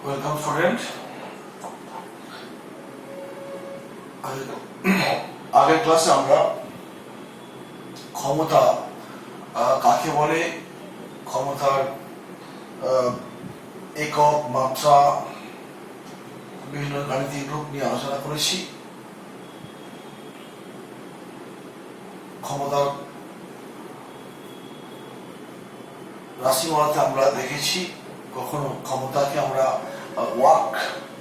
Welcome student. আগের ক্লাসে আমরা ক্ষমতা কাকে বলে, ক্ষমতার একক, মাত্রা, বিভিন্ন গাণিতিক রূপ নিয়ে আলোচনা করেছি। ক্ষমতার রাশিমালাতে আমরা দেখেছি কখনো ক্ষমতাকে আমরা ওয়ার্ক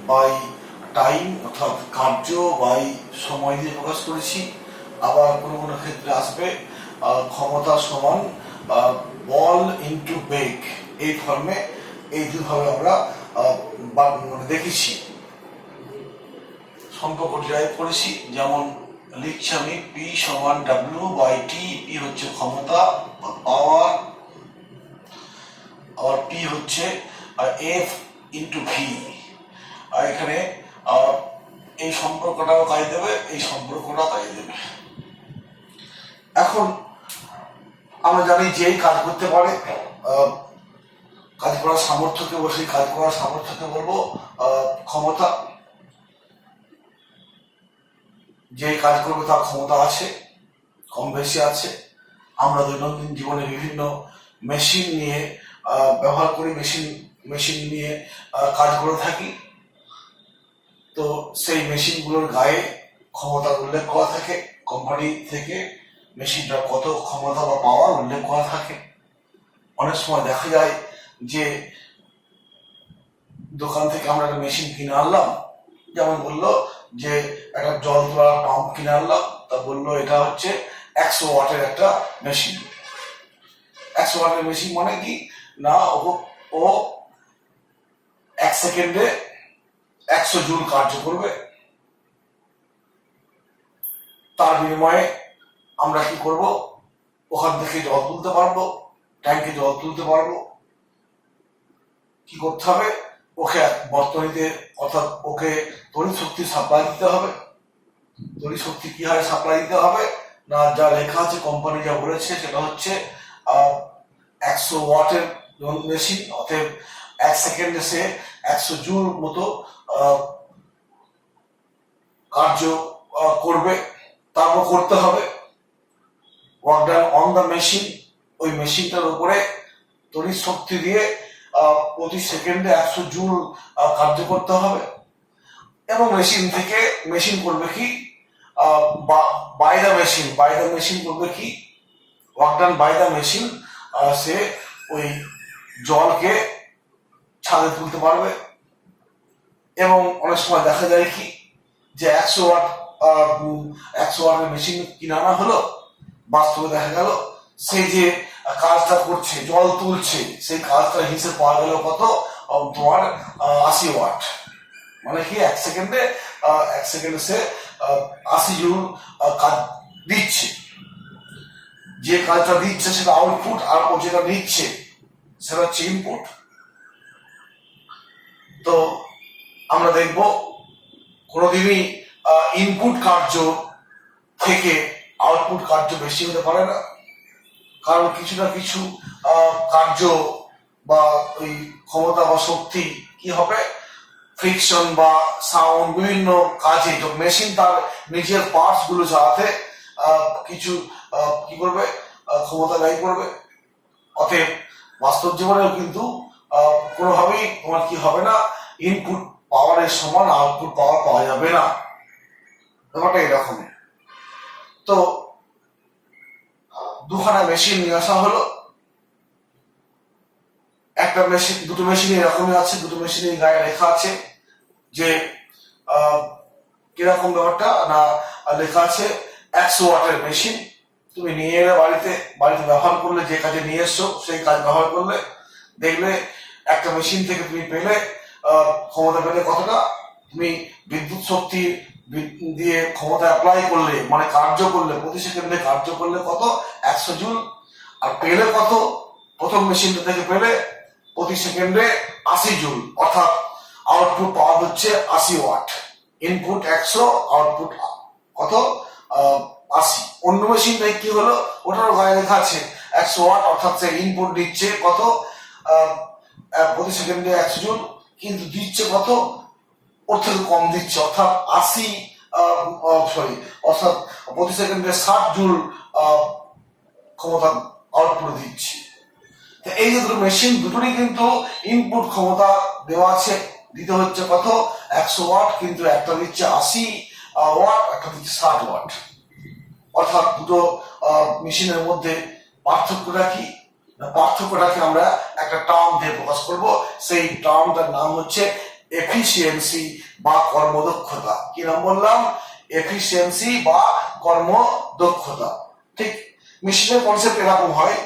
বাই টাইম অর্থাৎ কার্য বাই সময় দিয়ে প্রকাশ করেছি। আবার কোনো কোনো ক্ষেত্রে আসবে ক্ষমতা সমান বল ইনটু বেগ, এই ফর্মে, এই দুভাবে আমরা দেখেছি। সম্পর্ক ডিরাইভ করেছি, যেমন লিখছি আমি পি সমান ডাব্লিউ বাই টি। পি হচ্ছে ক্ষমতা পাওয়ার, আর টি হচ্ছে এফ ইন্টু ভি। আর এখানে এই সম্পর্কটাও কাজে দেবে, এই সম্পর্কটাও কাজে দেবে। এখন আমরা জানি যেই কাজ করতে পারে, কাজ করার সামর্থ্যকে বসে কাজ করার সামর্থ্যকে বলবো ক্ষমতা। যে কাজ করবে তার ক্ষমতা আছে, কম বেশি আছে। আমরা দৈনন্দিন জীবনে বিভিন্ন মেশিন নিয়ে ব্যবহার করি, মেশিন নিয়ে কাজ করে থাকি। তো সেই মেশিনগুলোর গায়ে ক্ষমতার উল্লেখ করা থাকে, কোম্পানি থেকে মেশিনটার কত ক্ষমতা বা পাওয়ার উল্লেখ করা থাকে। অনেক সময় দেখা যায় যে দোকান থেকে আমরা একটা মেশিন কিনে আনলাম, যেমন বললো যে একটা জল তোলার পাম্প কিনে আনলাম, তা বললো এটা হচ্ছে 100 ওয়াটের একটা মেশিন। 100 ওয়াটের মেশিন মানে কি না, ও 1 সেকেন্ডে 100 জুল কার্য করবে। তার বিনিময়ে আমরা কি করব, ওখান থেকে জল তুলতে পারবো, ট্যাঙ্কে জল তুলতে পারবো। কি করতে হবে, ওকে বর্তনীতে অর্থাৎ ওকে তড়িৎ শক্তি সাপ্লাই দিতে হবে। তড়িৎ শক্তি কি হারে সাপ্লাই দিতে হবে না, যা লেখা আছে কোম্পানি যা বলেছে সেটা হচ্ছে 100 ওয়াটের মেশিন, অতএব 1 সেকেন্ডে সে 100 জুল মতো কার্য করবে। তারপর করতে হবে work done on the machine. ওই মেশিনটার উপরে তড়িৎ শক্তি দিয়ে প্রতি সেকেন্ডে 100 জুল কার্য করতে হবে। এবং মেশিন করবে কি বাই দ্য মেশিন করবে কি work done by the machine. সে ওই জলকে ছাদে তুলতে পারবে। এবং অনেক সময় দেখা যায় কি যে 100 ওয়াটের মেশিন কিনে আনা হলো, বাস্তবে দেখা গেল সেই যে কাজটা করছে, জল তুলছে, সেই কাজটা হিসেব পাওয়া গেল কত, তোমার 80 ওয়াট। মানে কি 1 সেকেন্ডে সে 80 জুল কাজ দিচ্ছে। যে কাজটা দিচ্ছে সেটা আউটপুট, আর ও যেটা নিচ্ছে সেটা হচ্ছে ইনপুট। তো আমরা দেখব কোনোদিনই ইনপুট কার্য থেকে আউটপুট কার্য বেশি হতে পারে না। কারণ কিছু না কিছু কার্য বা ওই ক্ষমতা বা শক্তি কি হবে, ফ্রিকশন বা সাউন্ড, বিভিন্ন কাজে মেশিন তার নিজের পার্টস গুলো চালাতে কিছু কি করবে, ক্ষমতা ব্যয় করবে। অতএব বাস্তব জীবনেও কিন্তু কোনোভাবেই তোমার কি হবে না, ইনপুট পাওয়ারের সমান আউটপুট পাওয়ার পাওয়া যাবে না। ব্যাপারটা এরকম। তো দুখানা মেশিন নিয়ে আসা হলো। একটা মেশিন, দুটো মেশিন এরকমই আছে, দুটো মেশিনের গায়ে লেখা আছে যে কিরকম ব্যাপারটা না, লেখা আছে 100 ওয়াটের মেশিন। তুমি নিয়ে এলে বাড়িতে ব্যবহার করলে, যে কাজে নিয়ে এসছো সেই কাজ ব্যবহার করলে, দেখলে একটা মেশিন থেকে তুমি পেলে ক্ষমতা পেলে কতটা। তুমি বিদ্যুৎ শক্তি দিয়ে ক্ষমতা অ্যাপ্লাই করলে, মানে কার্য করলে, প্রতি সেকেন্ডে কার্য করলে কত, 100 জুল। আর পেলে কত, প্রথম মেশিনটা থেকে পেলে প্রতি সেকেন্ডে 80 জুল, অর্থাৎ আউটপুট পাওয়ার হচ্ছে 80 ওয়াট। ইনপুট 100, আউটপুট কত, 80। অন্য মেশিনটা কি হলো, ওটারও গায়ে লেখা আছে 100 ওয়াট, অর্থাৎ সে ইনপুট দিচ্ছে কত, প্রতি সেকেন্ডে 100 জুল। কিন্তু দিচ্ছে কত, ওর থেকে কম দিচ্ছে, অর্থাৎ 80 অর্থাৎ প্রতি সেকেন্ডে 60 জুল ক্ষমতা আউটপুট দিচ্ছে। এই যে দুটো মেশিন, দুটোরই কিন্তু ইনপুট ক্ষমতা দেওয়া আছে, দিতে হচ্ছে কত 100 ওয়াট, কিন্তু একটা দিচ্ছে 80 ওয়াট, একটা দিচ্ছে 60 ওয়াট। অর্থাৎ দুটো মেশিনের মধ্যে পার্থক্যটা কি, পার্থক্যটাকে আমরা একটা টার্ম দিয়ে প্রকাশ করব, সেই টার্মটার নাম হচ্ছে এফিসিয়েন্সি বা কর্মদক্ষতা। কি নাম বললাম? এফিসিয়েন্সি বা কর্মদক্ষতা। ঠিক মেশিনের কনসেপ্ট এরকম হয়,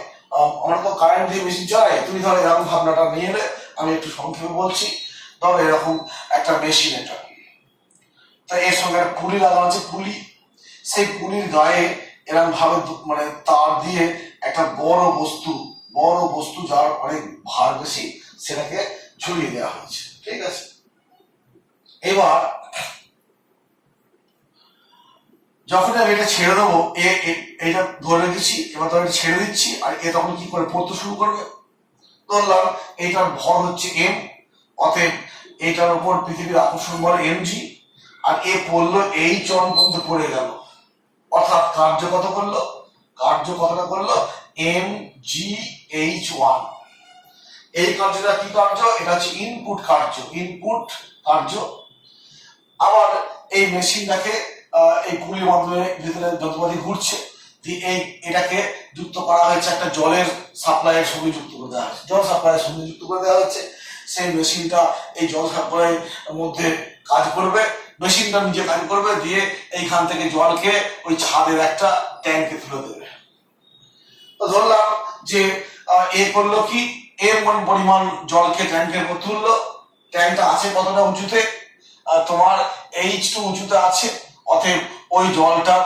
আমরা তো কারেন্ট দিয়ে মেশিন চালাই, তুমি ধরো এরকম ভাবনাটা নিয়ে এলে, আমি একটু সংক্ষেপে বলছি। ধরো এরকম একটা মেশিন, এটা তাই এর সঙ্গে একটা পুলি লাগানো আছে, পুলি, সেই পুলির গায়ে এরকম ভাবে মানে তার দিয়ে একটা বড় বস্তু যার অনেক ভার বেশি, সেটাকে ঝুলিয়ে দেওয়া হয়েছে। ঠিক আছে, এবার যখন আমি এটা ছেড়ে দেবো, এটা ধরে রেখেছি, এবার তো আমি ছেড়ে দিচ্ছি, আর এ তখন কি করে পড়তে শুরু করবে। ধরলাম এইটার ভর হচ্ছে এম, অতএব এইটার উপর পৃথিবীর আকর্ষণ বল mg, আর এ পড়লো এই চরণ পর্যন্ত পড়ে গেল, অর্থাৎ কার্য কত করলো, কার্য কতটা করলো mgh1। এই কার্যটা কি কার্য? এটা হচ্ছে ইনপুট কার্য। আবার এই মেশিনটাকে এই পুলির মাধ্যমে ভিতরে যন্ত্রপাতি ঘুরছে, এটাকে যুক্ত করা হয়েছে একটা জলের সাপ্লাইয়ের সঙ্গে যুক্ত করে দেওয়া হয়েছে, জল সাপ্লাইয়ের সঙ্গে যুক্ত করে দেওয়া হচ্ছে। সেই মেশিনটা এই জল সাপ্লাইয়ের মধ্যে কাজ করবে, মেশিনটা নিজে কাজ করবে, দিয়ে এইখান থেকে জলকে ওই ছাদের একটা ট্যাঙ্কে তুলে দেবে। তো ধরলাম যে এ করলো কি, এর পরিমাণ জলকে ট্যাঙ্কের উপর তুললো, ট্যাঙ্কটা আছে কতটা উঁচুতে, তোমার H2 উঁচুতে আছে, অতএব ওই জলটার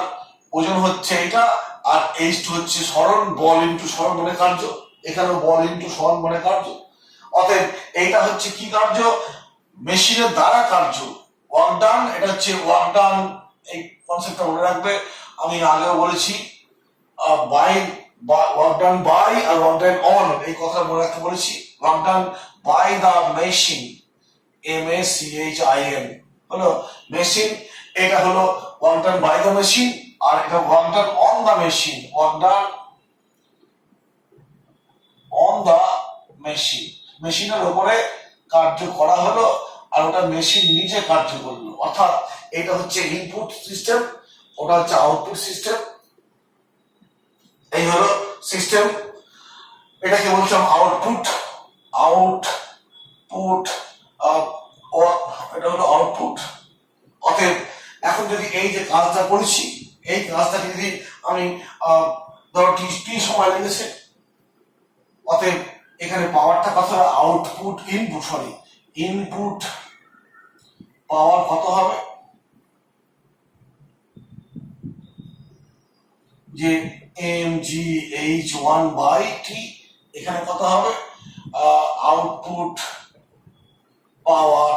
ওজন হচ্ছে এটা, আর H2 হচ্ছে সরণ, বল ইন্টু সরণ মানে কার্য, এখানেও বল ইন্টু সরণ মানে কার্য। অতএব এইটা হচ্ছে কি কার্য, মেশিনের দ্বারা কার্য, ওয়ার্ক ডান, এটা হচ্ছে ওয়ার্ক ডান। এই কনসেপ্টটা মনে রাখবে, আমি আগেও বলেছি বাই ওয়ার্ক ডান বাই আর ওয়ার্ক ডান অন, এই কথাটা মনে রাখতে বলেছি। Work done by the machine, MACHIN হলো মেশিন, এটা হলো work done by the machine, আর এটা work done on the machine, work done on the machine, মেশিনের উপরে কার্য করা হলো, আর ওটা মেশিন নিজে কার্য করলো। অর্থাৎ এটা হচ্ছে ইনপুট সিস্টেম, ওটা হচ্ছে আউটপুট সিস্টেম। এই হলো সিস্টেম, এটাকে বলছিলাম আউটপুট, এটা হলো আউটপুট। অতএব এখন যদি এই যে কাজটা করেছি, এই কাজটাকে যদি আমি ধরো টি সময় লেগেছে, অতএব এখানে পাওয়ারটা কত হবে, আউটপুট ইনপুট পাওয়ার কত হবে, যে mgh1/t, এখানে কত হবে, আউটপুট পাওয়ার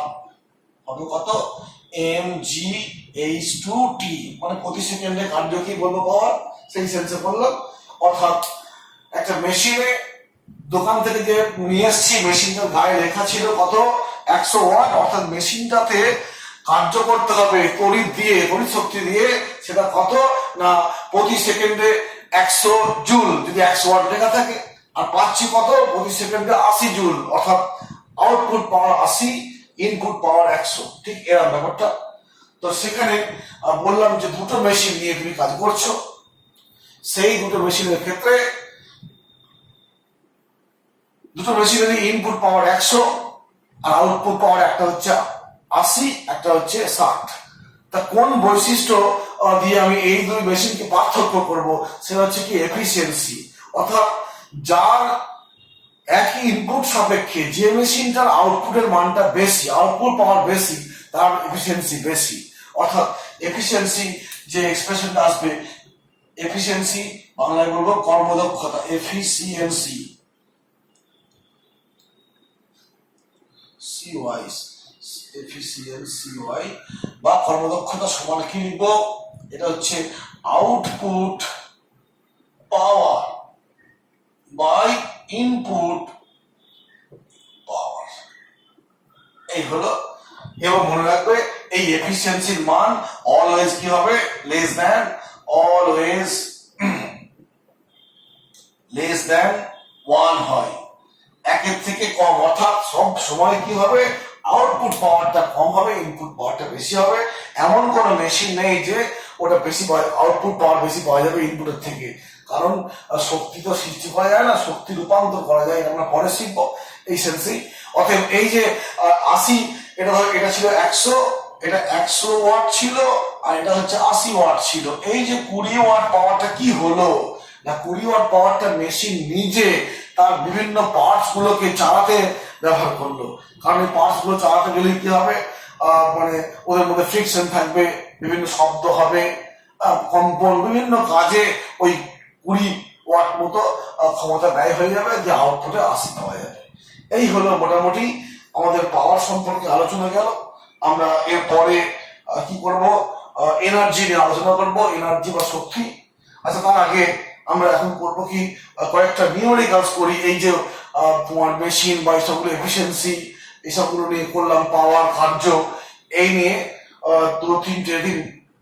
হবে কত, mgh2t, মানে প্রতি সেকেন্ডে কার্য কি বলবো পাওয়ার, সেই সেন্সে বললাম। অর্থাৎ একটা মেশিনে দোকান থেকে যে নিয়ে এসছি, মেশিনটার গায়ে লেখা ছিল কত 100 ওয়াট, অর্থাৎ মেশিনটাতে কার্য করতে হবে তড়িৎ শক্তি দিয়ে, সেটা কত না প্রতি সেকেন্ডে 100 জুল, যদি 100 ওয়াট লেখা থাকে, আর পাচ্ছি কত প্রতি সেকেন্ডে 80 জুল, অর্থাৎ আউটপুট পাওয়ার 80, ইনপুট পাওয়ার 100। ঠিক এরকম ব্যাপারটা। তো সেখানে বললাম যে দুটো মেশিন নিয়ে তুমি কাজ করছো, সেই দুটো মেশিনের ক্ষেত্রে দুটো মেশিনেরই ইনপুট পাওয়ার 100 আর আউটপুট পাওয়ার একটা হচ্ছে 80, একটা হচ্ছে 60। তা কোন বৈশিষ্ট্য দিয়ে আমি এই দুই মেশিনকে পার্থক্য করব, সেটা হচ্ছে কি এফিসিয়েন্সি। অর্থাৎ যার একই ইনপুট সাপেক্ষে যে মেশিনটার আউটপুটের মানটা বেশি, আউটপুট পাওয়ার বেশি, তার এফিসিয়েন্সি বেশি। অর্থাৎ এফিসিয়েন্সি যে এক্সপ্রেশনটা আসবে, এফিসিয়েন্সি বাংলায় বলবো কর্মদক্ষতা, এফিসিয়েন্সি বা কর্মদক্ষতা সমান কি লিখবো, এটা হচ্ছে output power by input power. এই হলো। এবং মনে রাখবে এই এফিসিয়েন্সির মান অলওয়েজ কি হবে, less than, always less than 1 হয়, একের থেকে কম। অর্থাৎ সব সময় কি হবে, আউটপুট পাওয়ারটা কম হবে, ইনপুট পাওয়ারটা বেশি হবে। এমন কোনো মেশিন নেই যে ওটা বেশি আউটপুট পাওয়ার বেশি পাওয়া যাবে ইনপুটের থেকে। কারণ শক্তি তো সৃষ্টি করা যায় না, শক্তি রূপান্তর করা যায়, এটা আমরা পরে শিখবো এই সেন্সেই। অতএব এই যে 80, এটা ছিল 100, এটা 100 ওয়াট ছিল, আর এটা হচ্ছে 80 ওয়াট ছিল। এই যে 20 ওয়াট পাওয়ারটা কি হলো না, 20 ওয়াট পাওয়ারটা মেশিন নিজে তার বিভিন্ন পার্টস গুলোকে চালাতে ব্যবহার করলো। কারণ এই পার্টস গুলো চালাতে গেলে কি হবে, মানে ওদের মধ্যে ফ্রিকশন থাকবে, বিভিন্ন শব্দ হবে, কম্পন, বিভিন্ন কাজে ওই 20 ওয়াট মতো ক্ষমতা ব্যয় হয়ে যাবে, যে আউটপুটে 80 পাওয়া যাবে। এই হলো মোটামুটি আমাদের পাওয়ার সম্পর্কে আলোচনা গেল। আমরা এরপরে কি করব, এনার্জি নিয়ে আলোচনা করব, এনার্জি বা শক্তি। আচ্ছা, তার আগে আমরা এখন করবো কি, কয়েকটা নিউমেরিক্যালস করি। এই যে তোমার মেশিন বা এইসবগুলো এফিসিয়েন্সি, এইসবগুলো নিয়ে করলাম, পাওয়ার, কার্য, এই নিয়ে 2-3টে দিন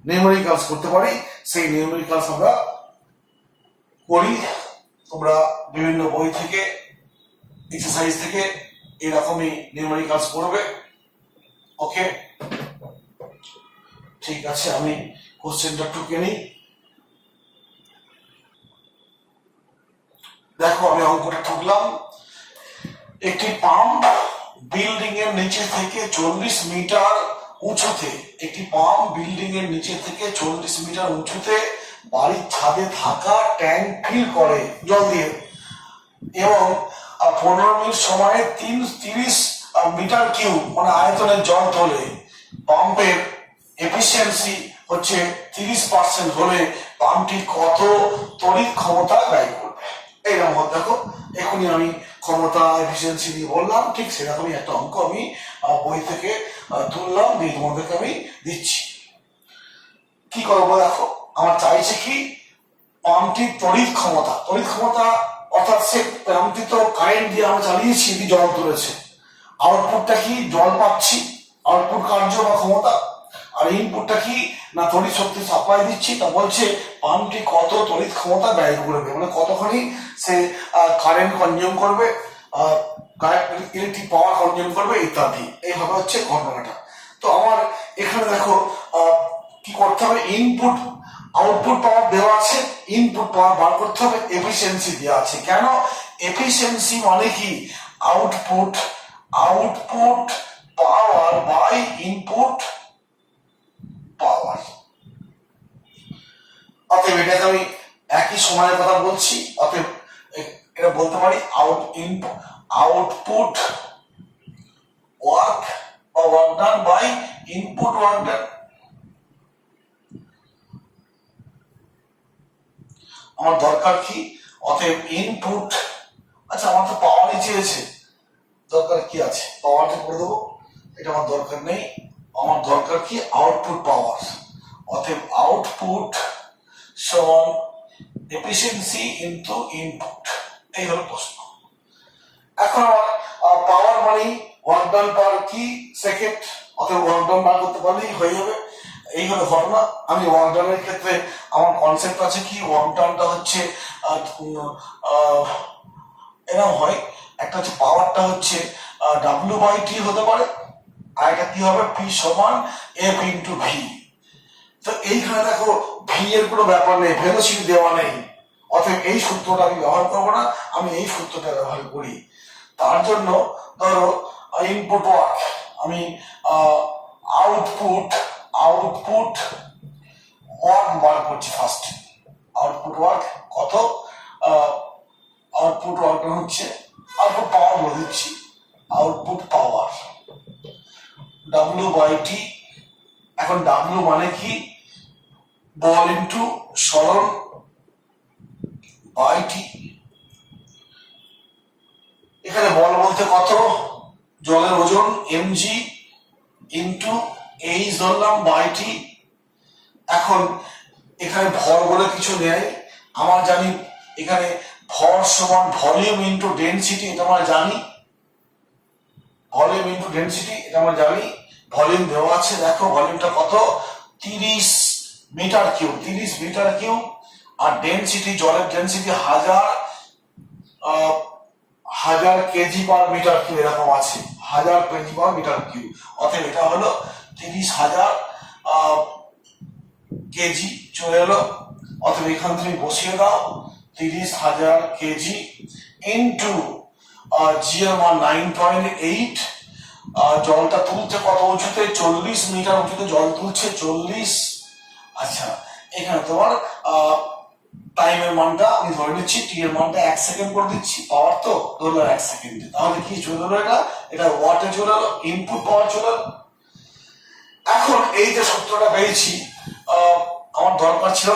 নিউমেরিক্যালস করতে পারি। সেই নিউমেরিক্যালস আমরা করি। তোমরা বিভিন্ন বই থেকে, এক্সারসাইজ থেকে এরকমই নিউমেরিক্যালস করবে। ওকে, ঠিক আছে, আমি কোশ্চেনটা টুকে নিই। দেখো, আমি অঙ্কটা ঠুকলাম। একটি পাম্প বিল্ডিং এর নিচে থেকে 40 মিটার উঁচুতে, একটি পাম্প বিল্ডিং এর নিচে থেকে 40 মিটার উঁচুতে বাড়ির ছাদে থাকা ট্যাঙ্ক ফিল করে জল দিয়ে, এবং 15 মিনিট সময়ে 30 মিটার কিউব মানে আয়তনের জল তোলে। পাম্পের এফিসিয়েন্সি হচ্ছে 30% হলে পাম্পটি কত তড়িৎ ক্ষমতা ব্যয় করবে? এইরকম দেখো, এখনই আমি ক্ষমতা এফিসিয়েন্সি দিয়ে বললাম, ঠিক সেরকমই একটা অঙ্ক আমি বই থেকে তুললাম, দিয়ে তোমাদেরকে আমি দিচ্ছি। কি করবো দেখো, আমার চাইছে কি, পাম্পটির তড়িৎ ক্ষমতা, অর্থাৎ সে পাম্পটি তো কারেন্ট দিয়ে আমরা চালিয়েছি, জল তুলেছে। আউটপুটটা কি, জল পাচ্ছি, আউটপুট কার্য বা ক্ষমতা। আর ইনপুটটা কি না, তড়িৎ শক্তি সাপ্লাই দিচ্ছি। তা বলছে পাম্পটি কত তড়িৎ ক্ষমতা ব্যয় করবে, মানে কতখানি সে কারেন্ট কনজিউম করবে, ইলেকট্রিক পাওয়ার কনজিউম করবে ইত্যাদি। এইভাবে হচ্ছে ঘটনাটা। তো আমার এখানে দেখো কি করতে হবে, ইনপুট আউটপুট পাওয়ার দেওয়া আছে, ইনপুট পাওয়ার বার করতে হবে, এফিসিয়েন্সি দেওয়া আছে। কেন? এফিসিয়েন্সি মানে কি, output power by input power. অতএব এটাকে আমি একই সময়ের কথা বলছি, অতএব এটা বলতে পারি আউটপুট ওয়ার্ক বা work done by input work done. আমার দরকার কি, অতএব ইনপুট, আচ্ছা আমার তো পাওয়ারই চেয়েছে, দরকার কি আছে, পাওয়ারটা করে দেবো, এটা আমার দরকার নেই। আমার দরকার কি, আউটপুট পাওয়ার। অতএব আউটপুট সমান এফিসিয়েন্সি ইনটু ইনপুট। এই হলো প্রশ্ন। এখন আমার পাওয়ার মানে ওয়ার্ক ডান পার কি সেকেন্ড, অতএব ওয়ার্ক ডান বার করতে পারলেই হয়ে যাবে। এই হলো ঘটনা। আমি ওয়ার্ক ডানের ক্ষেত্রে আমার কনসেপ্ট আছে কি, ওয়ার্ক ডানটা হচ্ছে এরকম হয়, একটা হচ্ছে পাওয়ারটা হচ্ছে W/T হতে পারে, আর এটা কি হবে, P সমান F ইন্টু ভি। তো এইখানে দেখো ভি এর কোনো ব্যাপার নেই, ভেলোসিটি দেওয়া নেই, অতএব এই সূত্রটা আমি ব্যবহার করবো না, আমি এই সূত্রটা ব্যবহার করি। তার জন্য ধরো ইনপুট ওয়ার্ক, আমি আউটপুট ওয়ার্ক বার করছি ফার্স্ট। আউটপুট ওয়ার্ক কত, আউটপুট ওয়ার্ক হচ্ছে, আউটপুট পাওয়ার বলে দিচ্ছি, আউটপুট পাওয়ার W/T। এখন W মানে কি, বল ইন্টু সরণ বাই টি। এখানে বল বলতে কত, জলের ওজন mg ইন্টু এইচ ধরলাম বাই টি। এখন এখানে ভর বলে কিছু নেই, আমার জানি এখানে ভর সমান ভলিউম ইন্টু ডেনসিটি, এটা আমরা জানি। ভলিউম ইনটু ডেনসিটি, এটা আমরা জানি। ভলিউম দেওয়া আছে, দেখো ভলিউমটা কত, 30 মিটার কিউব, 30 মিটার কিউব। আর ডেনসিটি, জলের density 1000 K G per metre cube এরকম আছে, 1000 কেজি পার মিটার কিউব। অতএব এটা হলো 30,000 কেজি চলে এলো। অতএব এখান থেকে বসিয়ে দাও 30,000 কেজি ইন্টু জি এর মান 9.8। জলটা তুলছে কত উঁচুতে, 40 মিটার উঁচুতে জল তুলছে, 40। আচ্ছা, এখানে তোমার টাইমের মানটা আমি ধরে নিচ্ছি, টি এর মানটা 1 সেকেন্ড করে দিচ্ছি, পাওয়ার তো ধরলাম 1 সেকেন্ডে। তাহলে কি চলে এলো, এটা ওয়াটে চলে এলো, ইনপুট পাওয়ার চলে এলো। এখন এই যে সূত্রটা পেয়েছি, আমার দরকার ছিল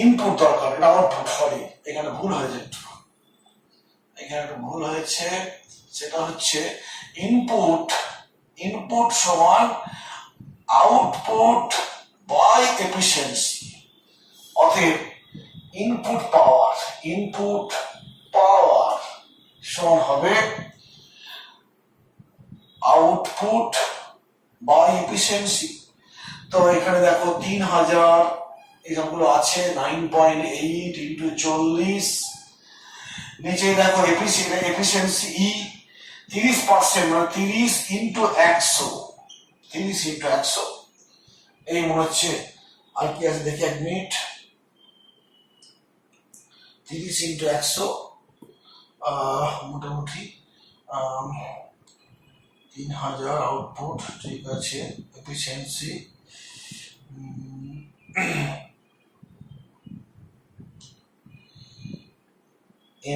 ইনপুট দরকার, এটা আমার সরি এখানে ভুল হয়েছে একটু, এখানে একটা ভুল হয়েছে। সেটা হচ্ছে ইনপুট সমান আউটপুট বাই এফিসিয়েন্সি। অতএব ইনপুট পাওয়ার সমান হবে আউটপুট বাই এফিসিয়েন্সি। তো এখানে দেখো 3000 এসবগুলো আছে, 9.8 ইন্টু 40। নিচে দেখো এফিসিয়েন্সি ই 30%, মানে 30 ইন্টু 100, 30 ইন্টু 100। এই মনে হচ্ছে আর কি আছে দেখি, 1 মিনিট। 30 ইন্টু 100 মোটামুটি 3000 আউটপুট, ঠিক আছে। Efficiency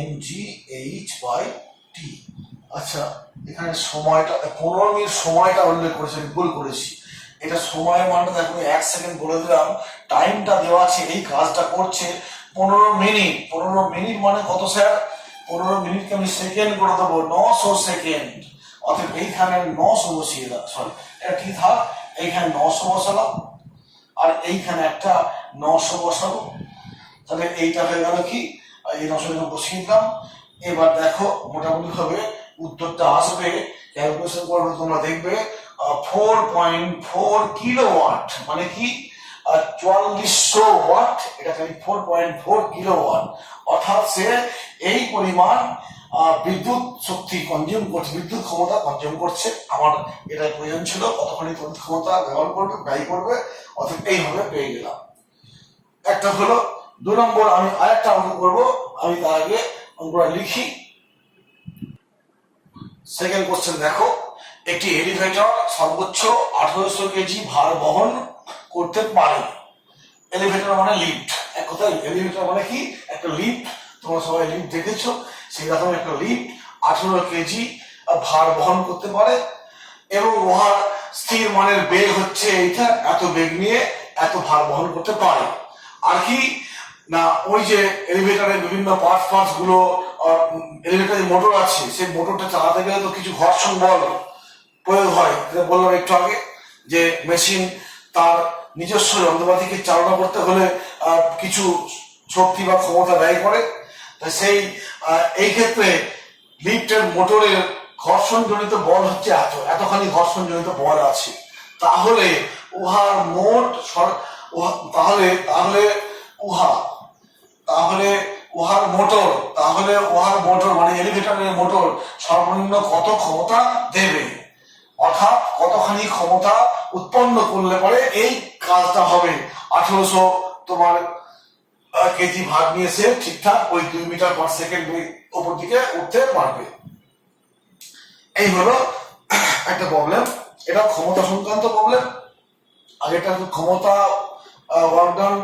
mgh/t। আচ্ছা, এখানে সময়টা 15 মিনিট সময়টা উল্লেখ করেছে, ভুল করেছি। এটা সময়ের মানটা দেখো 1 সেকেন্ড বলে দিলাম, টাইমটা দেওয়া আছে, এই কাজটা করছে 15 মিনিট। 15 মিনিট মানে কত স্যার, 15 মিনিটকে আমি সেকেন্ড করে দেবো, 900 সেকেন্ড। অর্থাৎ এইখানে 900 বসিয়ে দাও, সরি এটা ঠিক থাক, এইখানে 900 বসালাম আর এইখানে একটা 900 বসাবো। তাহলে এইটা হয়ে গেল কি, এই 900 বসিয়ে দিলাম। এবার দেখো মোটামুটি ভাবে উত্তরটা আসবে, ক্যালকুলেশন করবে তোমরা দেখবে 4.4 কিলোওয়াট, মানে কি 4400 ওয়াট, এটা খালি 4.4 কিলোওয়াট। অর্থাৎ সে এই পরিমাণ বিদ্যুৎ শক্তি কনজিউম করছে, বিদ্যুৎ ক্ষমতা কনজিউম করছে। আমার এটা প্রয়োজন ছিল, কতখানি বিদ্যুৎ ক্ষমতা ব্যবহার করবে, ব্যয় করবে। অর্থাৎ এইভাবে পেয়ে গেলাম। একটা হলো। 2 নম্বর আমি আরেকটা অঙ্ক করবো, আমি তার আগে অঙ্কটা লিখি। সেকেন্ড কোশ্চেন দেখো, একটি এলিভেটর সর্বোচ্চ 1800 কেজি ভার বহন করতে পারে। এলিভেটর মানে লিফট, এক কথায় এলিভেটর মানে কি, একটা লিফট। তোমরা সবাই লিফট দেখেছো, সেই রকম একটা লিফট 18 কেজি ভার বহন করতে পারে এবং উহার স্থির মানের বেগ হচ্ছে এইটা, এত বেগ নিয়ে এত ভার বহন করতে পারে। আর কি না, ওই যে এলিভেটরের বিভিন্ন পার্টস গুলো, এলিভেটরের মোটর আছে, সেই মোটরটা চালাতে গেলে তো কিছু ঘর্ষণ বল প্রয়োগ হয়। বললাম একটু আগে যে মেশিন তার নিজস্ব যন্ত্রপাতিকে চালনা করতে হলে কিছু শক্তি বা ক্ষমতা ব্যয় করে। তাই সেই এই ক্ষেত্রে লিফটের মোটরের ঘর্ষণ জনিত বল হচ্ছে এতখানি ঘর্ষণ জনিত বল আছে। তাহলে উহার মোট তাহলে উহার মোটর মানে এলিভেটরের মোটর সর্বনিম্ন কত ক্ষমতা দেবে, অর্থাৎ কতখানি ক্ষমতা উৎপন্ন করলে পরে এই কাজটা হবে। 1800 তোমার কেজি ভার নিয়ে সে ঠিকঠাক ওই 2 মিটার পার সেকেন্ড উপর দিকে উঠতে পারবে। এই হলো একটা প্রবলেম, এটা ক্ষমতা সংক্রান্ত প্রবলেম। আগেটা ক্ষমতা ওয়ার্ক ডান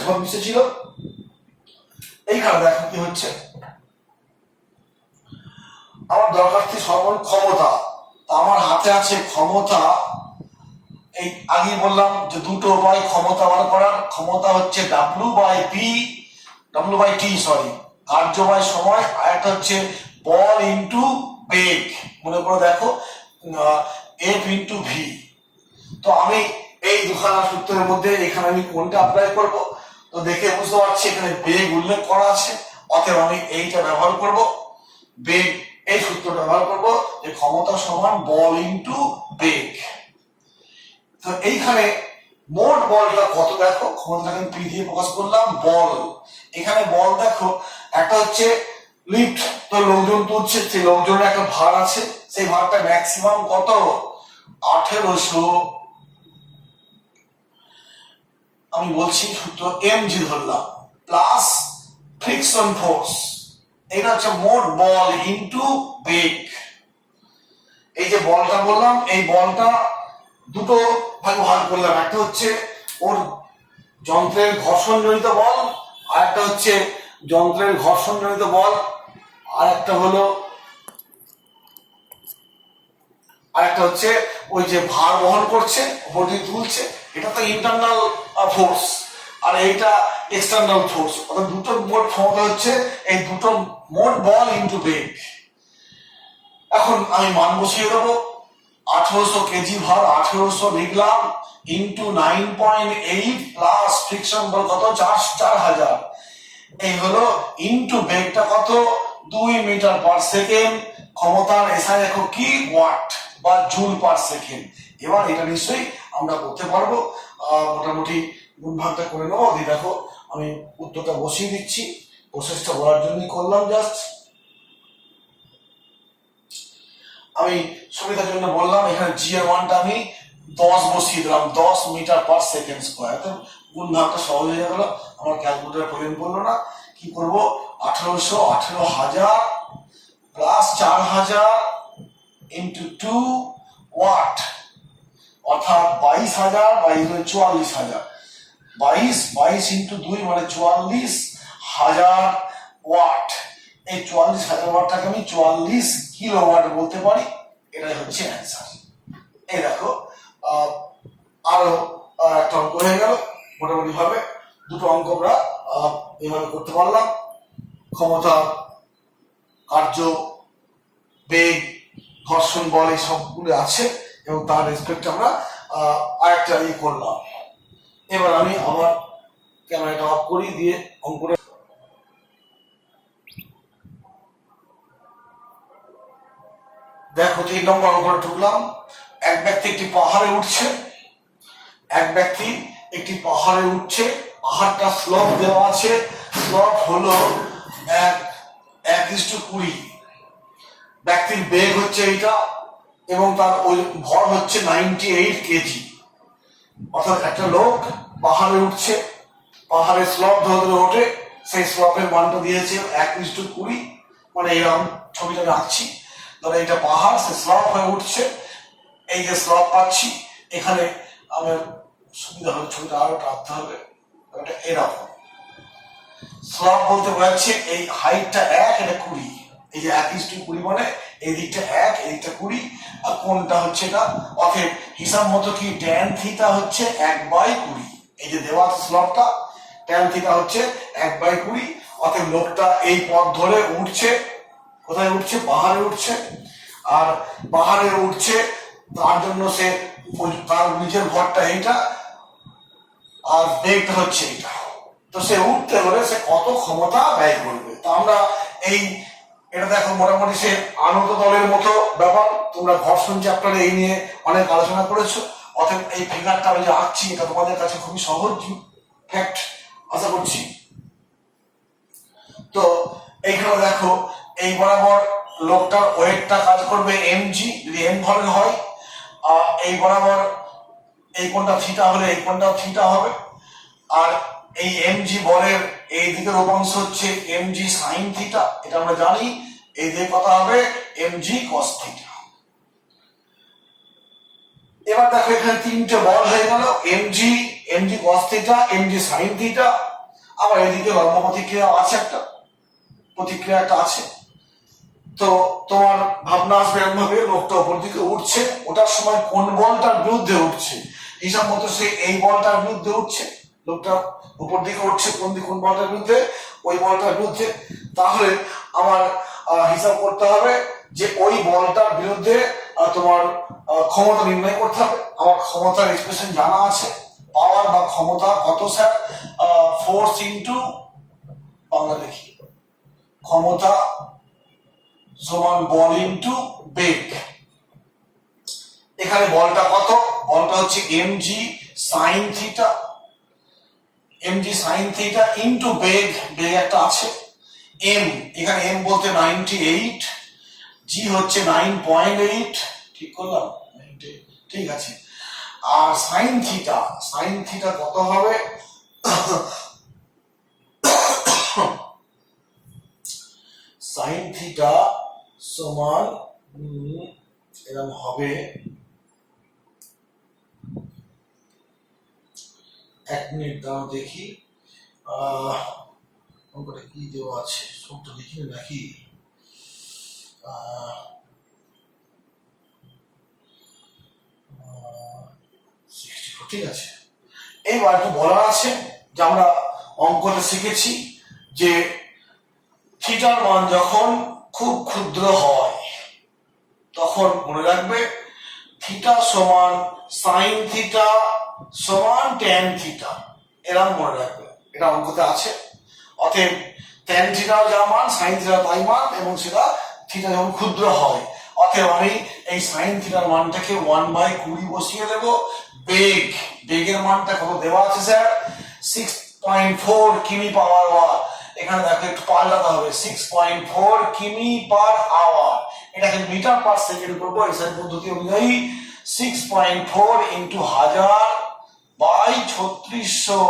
সব মিশে ছিল। এইখানে দেখো কি হচ্ছে, আমার দরকার সর্বনিম্ন ক্ষমতা, আমার হাতে আছে ক্ষমতা। এই আগে বললাম যে দুটো উপায় ক্ষমতা বার করার, ক্ষমতা হচ্ছে W/T, কার্য বাই সময়, আর একটা হচ্ছে বল ইন্টু বেগ। মনে করে দেখো F/V। তো আমি এই দুখানা সূত্রের মধ্যে এখানে আমি কোনটা অ্যাপ্লাই করব, তো দেখে বুঝতে পারছি এখানে বেগ উল্লেখ করা আছে, অতএব আমি এইটা ব্যবহার করব। বেগ এই সূত্রটা ব্যবহার করবো যে ক্ষমতা সমান বল ইনটু বেগ। তো এইখানে মোট বলটা কত দেখো, ক্ষমতাটাকে পি দিয়ে প্রকাশ করলাম বল। এখানে বল দেখো একটা হচ্ছে লিফট, তো লোকজন তুলছে, সেই লোকজনের একটা ভার আছে, সেই ভারটা ম্যাক্সিমাম কত 1800, আমি বলছি সূত্র mg ধরলাম, প্লাস ফ্রিকশন ফোর্স, এটা হচ্ছে মোট বল ইনটু বেগ। এই যে বলটা বললাম, এই বলটা দুটো ভাগে ভাগ করলাম, একটা হচ্ছে ওর যন্ত্রের ঘর্ষণজনিত বল, আর একটা হচ্ছে যন্ত্রের ঘর্ষণজনিত বল, আর একটা হচ্ছে ওই যে ভার বহন করছে, উপর দিয়ে তুলছে, এটা তো ইন্টারনাল ফোর্স, আর এইটা এক্সটার্নাল ফোর্স। অর্থাৎ দুটো মোট ক্ষমতা হচ্ছে এই দুটো মোট বল ইনটু বেগ। এখন আমি মান বসিয়ে দেবো, 1800 কেজি ভার 1800 লিখলাম ইনটু 9.8 প্লাস ফ্রিকশন বল কত 4000, এই হলো ইনটু বেগটা কত 2 মিটার পার সেকেন্ড। ক্ষমতার এসআই একক কি ওয়াট বা জুল পার সেকেন্ড। এবার এটা নিশ্চয়ই আমরা করতে পারবো, মোটামুটি গুণভাগটা করে নেবো। দেখো আমি উত্তরটা বসিয়ে দিচ্ছি, প্রসেসটা বলার জন্যই করলাম জাস্ট। আমি সুবিধার জন্য বললাম এখানে জি এর মানটা আমি 10 বসিয়ে দিলাম, 10 মিটার পার সেকেন্ড স্কোয়ার। তো গুণভাগটা সহজ হয়ে গেল, আমার ক্যালকুলেটর প্রয়োজন পড়লো না। কি করবো, 1800 18,000 প্লাস 4000 ইন্টু 2 ওয়াট, অর্থাৎ 22,000, 44,000, 22 ইন্টু 2 মানে 44,000 ওয়াট। এই 44,000 ওয়াটটাকে আমি 44 কিলো ওয়াট বলতে পারি, এটাই হচ্ছে অ্যান্সার। এই দেখো আরো একটা অঙ্ক হয়ে গেল, মোটামুটি ভাবে দুটো অঙ্ক আমরা এভাবে করতে পারলাম। ক্ষমতা, কার্য, বেগ, ঘর্ষণ বল এই সবগুলো আছে, এবং তার রেসপেক্টে আমরা আরেকটা করলাম। এবার আমি আমার ক্যামেরাটা অফ করি, দিয়ে অঙ্কটা দেখো 3 নম্বর অঙ্কটা ঢুকলাম। এক ব্যক্তি একটি পাহাড়ে উঠছে, পাহাড়টা স্লোপ দেওয়া আছে, স্লোপ হলো 1:20। ব্যক্তির বেগ হচ্ছে এইটা, এবং তার ওই ভর হচ্ছে 98 কেজি। অর্থাৎ একটা লোক পাহাড়ে উঠছে, পাহাড়ে স্লপ ধরে ধরে ওঠে, সেই স্লপের মানটা দিয়েছে 1:20, মানে এরকম ছবিটা রাখছি, ধরো এটা পাহাড়, সে স্লপ হয়ে উঠছে, এই যে স্লপ পাচ্ছি, এখানে আমার সুবিধা হবে ছবিটা আরো রাখতে হবে, এরকম স্লপ বলতে বোঝাচ্ছে এই হাইটটা 1, এটা 20, এই যে 1:20 মানে এই দিকটা 1, এই দিকটা 20, আর কোনটা হচ্ছে এটা, অতএব হিসাব মতো কি ট্যান থিটা হচ্ছে 1/20। এই যে দেওয়া আছে স্লপটা, ট্যান থিটা হচ্ছে 1/20। অতএব লোকটা এই পথ ধরে উঠছে, কোথায় উঠছে, পাহাড়ে উঠছে, আর পাহাড়ে উঠছে তার জন্য সে তার নিজের ভরটা এইটা, আর বেগটা হচ্ছে এইটা। তো সে উঠতে হলে সে কত ক্ষমতা ব্যয় করবে। তো আমরা এটা দেখো মোটামুটি সে আনত দলের মতো ব্যাপার, তোমরা ঘর্ষণ চ্যাপ্টারে এই নিয়ে অনেক আলোচনা করেছো। অতএব এই ফিগারটা আমি যে আঁকছি, এটা তোমাদের কাছে খুবই সহজ ফ্যাক্ট আশা করছি। তো এইখানে দেখো এই বরাবর লোকটার ওয়েটটা কাজ করবে এমজি, যদি এম ভরের হয়, এই বরাবর এই কোণটা থিটা হলে এই কোণটা থিটা হবে, আর এই এমজি বলের এই দিকের উপাংশ হচ্ছে এমজি সাইন থিটা, এটা আমরা জানি। এই দিকে কথা হবে এমজি কস থিটা। এবার দেখো এখানে তিনটে বল হয়ে গেল, MG cos theta, MG sine theta, আবার এদিকে লম্ব প্রতিক্রিয়া আছে, একটা প্রতিক্রিয়া একটা আছে। তো তোমার ভাবনা আসবে এমন ভাবে, লোকটা উপর দিকে উঠছে, ওটার সময় কোন বলটার বিরুদ্ধে উঠছে, হিসাব মতো সে এই বলটার বিরুদ্ধে উঠছে, লোকটা উপর দিকে উঠছে কোন বলটার বিরুদ্ধে, ওই বলটার বিরুদ্ধে। তাহলে আমার হিসাব করতে হবে যে ওই বলটার বিরুদ্ধে তোমার ক্ষমতা নির্ণয় করতে হবে। আমার ক্ষমতার এক্সপ্রেশন জানা আছে, পাওয়ার বা ক্ষমতা কত স্যার, ফোর্স ইন্টু, বাংলা দেখি, ক্ষমতা সমান বল ইনটু বেগ। এখানে বলটা কত? বলটা হচ্ছে mg sin theta, mg sin theta into বেগ, বেগ একটা আছে m, এখানে m বলতে 98, g হচ্ছে 9.8, ঠিক করলাম? ঠিক আছে। আর sin থিটা কত হবে? sin থিটা সমান এরকম হবে, এক মিনিট দাও দেখি অঙ্কটা কি দেওয়া আছে, সবটা লিখি নাকি? ঠিক আছে। এইবার একটু বলা আছে যে আমরা অঙ্কটা শিখেছি যে থিটার মান যখন খুব ক্ষুদ্র হয় তখন মনে রাখবে থিটা সমান সাইন থিটা সমান ট্যান থিটা, এরকম মনে রাখবে, এটা অঙ্কতে আছে। অতএব ট্যান থিটা যা মান সাইন থিটা তাই মান, এবং সেটা থিটা যখন ক্ষুদ্র হয়। অতএব আমি এই সাইন থিটার মানটাকে 1/20 বসিয়ে দেব। বেগের মানটা কত দেওয়া আছে স্যার? 6.4 কিমি পাওয়ার ওয়াট। এখানে দেখো একটু পাল্টাতে হবে, 6.4 কিমি পার আওয়ার, এটাকে মিটার পার সেকেন্ড করবো এসআই পদ্ধতি অনুযায়ী। 6.4 ইন্টু 1000 বাই 3600,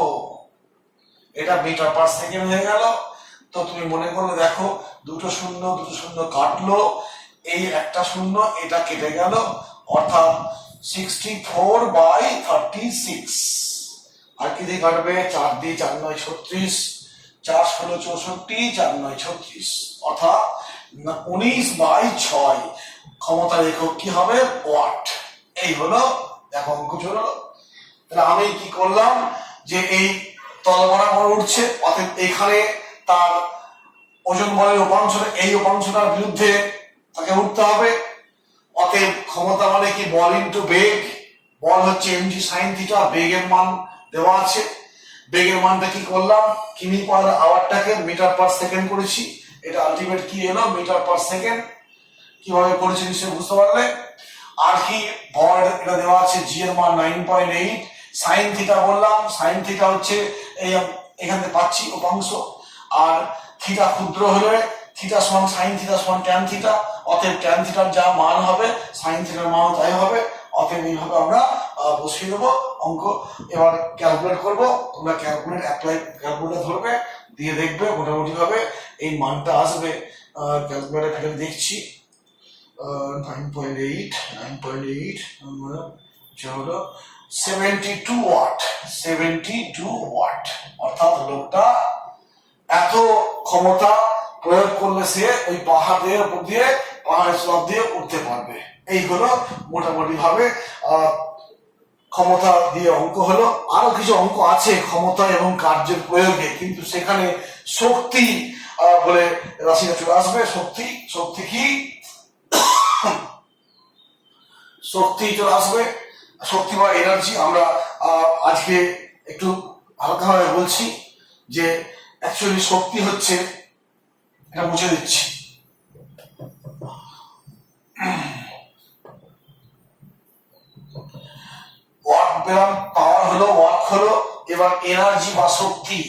এটা মিটার পার সেকেন্ড হয়ে গেল। তো তুমি মনে করলে দেখো দুটো শূন্য কাটলো, এই একটা শূন্য এটা কেটে গেল, অর্থাৎ 64/36। আর কি দিয়ে কাটবে? 4 দিয়ে 4 9 36, 4 16 64, 4 9 36, অর্থাৎ 19/6। ক্ষমতার একক কি হবে? ওয়াট। এই হলো, দেখো অঙ্ক চললো। তাহলে আমি কি করলাম যে এই তল বরাবর উঠছে, অর্থাৎ এখানে তার ওজন বলের উপাংশটা, এই উপাংশটার বিরুদ্ধে তাকে উঠতে হবে। অতএব ক্ষমতা মানে কি? বল ইনটু বেগ। বল হচ্ছে mg sin থিটা, বেগের মান দেওয়া আছে। বেগের মানটা কি করলাম? কিমি পার আওয়ারটাকে মিটার পার সেকেন্ড করেছি, এটা আলটিমেট কি এলো? Metre per second. কিভাবে করেছি নিশ্চয়ই বুঝতে পারলে। আর কি ভর এটা দেওয়া আছে, জি এর মান 9.8। সাইন থিটা বললাম, সাইন থিটা হচ্ছে এই এখান থেকে পাচ্ছি উপাংশ, আর থিটা ক্ষুদ্র হলে থিটা সমান সাইন থিটা সমান ট্যান থিটা, অতএব ট্যান থিটার যা মান হবে সাইন থিটার মান তাই হবে। অতএব এইভাবে আমরা বসিয়ে দেবো অঙ্ক। এবার ক্যালকুলেট করব, তোমরা ক্যালকুলেটর ধরবে, দিয়ে দেখবে মোটামুটি ভাবে এই মানটা আসবে। ক্যালকুলেটর ফেলে দেখছি, 9.8 হলো 72 ওয়াট, 72 ওয়াট। অর্থাৎ লোকটা এত ক্ষমতা প্রয়োগ করলে সে ওই পাহাড়ের উপর দিয়ে, পাহাড়ের স্লব দিয়ে উঠতে পারবে। এই হলো মোটামুটি ভাবে ক্ষমতা দিয়ে অঙ্ক হলো। আরো কিছু অঙ্ক আছে ক্ষমতা এবং কার্যের প্রয়োগে, কিন্তু সেখানে শক্তি বলে রাশিটা চলে আসবে। শক্তি কি? শক্তি চলে আসবে, শক্তি বা এনার্জি। আমরা আজকে একটু হালকাভাবে বলছি যে অ্যাকচুয়ালি শক্তি হচ্ছে, এটা মুছে দিচ্ছি, ওয়াট পেলাম, পাওয়ার হলো, ওয়াট হলো। এবার এনার্জি বা শক্তি,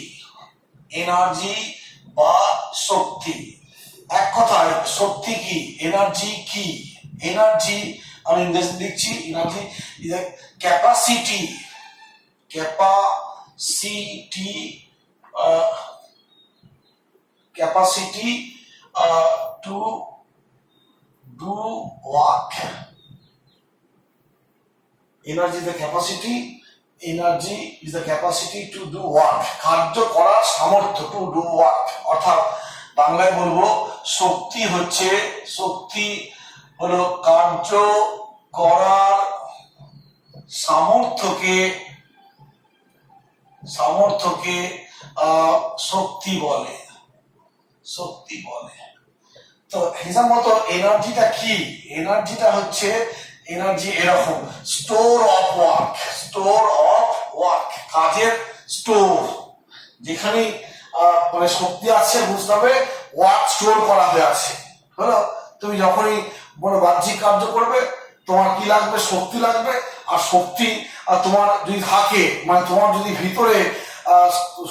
এনার্জি বা শক্তি, এক কথায় শক্তি কি, এনার্জি কি? এনার্জি আমি ইংরেজি লিখছি, energy is a capacity, capacity to do work. Energy is the capacity to do work. কার্য করার সামর্থ্য, to do work। অর্থাৎ বাংলায় বলবো শক্তি হলো কার্য করার সামর্থ্যকে শক্তি বলে। তো হিসাব মতো এনার্জিটা কি? এনার্জিটা হচ্ছে, এনার্জি এরকম, স্টোর অফ ওয়ার্ক, কাজের স্টোর। যেখানে মানে শক্তি আছে বুঝতে হবে ওয়ার্ক স্টোর করা হয়ে আছে, হলো। তুমি যখনই কোনো বাহ্যিক কার্য করবে তোমার কি লাগবে, শক্তি লাগবে। আর শক্তি তোমার যদি থাকে, মানে তোমার যদি ভিতরে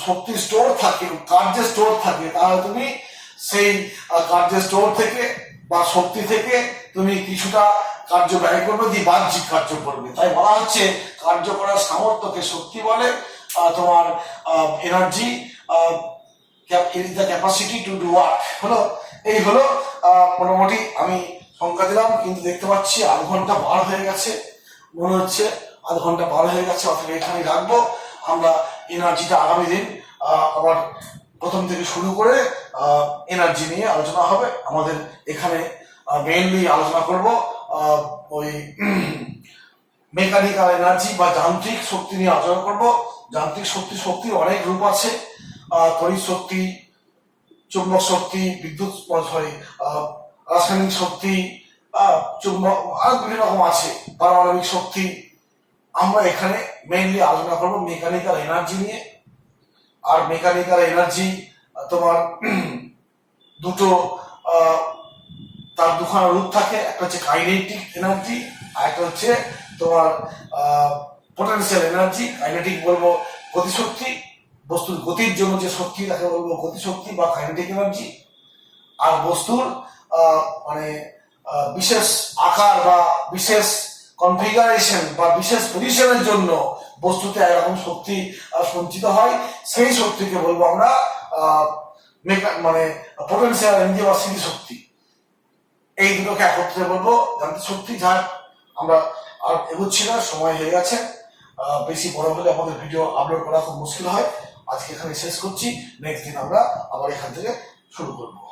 শক্তির স্টোর থাকে, কার্যের স্টোর থাকে, তাহলে তুমি সেই কার্যের স্টোর থেকে বা শক্তি থেকে তুমি কিছুটা কার্য ব্যয় করবে, দিয়ে বাহ্যিক কার্য করবে। তাই বলা হচ্ছে কার্য করার সামর্থ্যকে শক্তি বলে। তোমার energy is the capacity to do work হলো। এই হলো মোটামুটি আমি সংখ্যা দিলাম, কিন্তু দেখতে পাচ্ছি আধ ঘন্টা পার হয়ে গেছে, মনে হচ্ছে আধ ঘন্টা পার হয়ে গেছে। অথবা এখানেই রাখবো। আমরা এনার্জিটা আগামী দিন আবার প্রথম থেকে শুরু করে এনার্জি নিয়ে আলোচনা হবে। আমাদের এখানে মেইনলি আলোচনা করব ওই মেকানিক্যাল এনার্জি বা যান্ত্রিক শক্তি নিয়ে আলোচনা করব। যান্ত্রিক শক্তির অনেক রূপ আছে। তড়িৎ শক্তি, চুম্বক শক্তি, বিদ্যুৎ রাসায়নিক শক্তি, চুম্বক আরো বিভিন্ন রকম আছে, পারমাণবিক শক্তি। আমরা এখানে মেইনলি আলোচনা করব মেকানিক্যাল এনার্জি নিয়ে। আর মেকানিক্যাল এনার্জি তোমার দুটো তার দুখানা রূপ থাকে। একটা হচ্ছে কাইনেটিক এনার্জি, আর একটা হচ্ছে তোমার পোটেনশিয়াল এনার্জি। কাইনেটিক বলবো গতিশক্তি, বস্তুর গতির জন্য যে শক্তি তাকে বলবো গতিশক্তি বা কাইনেটিক এনার্জি। আর বস্তুর মানে বিশেষ আকার বা বিশেষ কনফিগারেশন বা বিশেষ পজিশনের জন্য বস্তুতে একরকম শক্তি সঞ্চিত হয়, সেই শক্তিকে বলবো আমরা মানে পোটেনশিয়াল এনার্জি বা স্মৃতিশক্তি। এই দুটোকে একত্রে বলবো যান্ত্রিক শক্তি। যার আমরা আর এগোচ্ছি না, সময় হয়ে গেছে। বেশি বড় হলে আমাদের ভিডিও আপলোড করা খুব মুশকিল হয়। আজকে এখানে শেষ করছি, নেক্সট দিন আমরা আবার এখান থেকে শুরু করবো।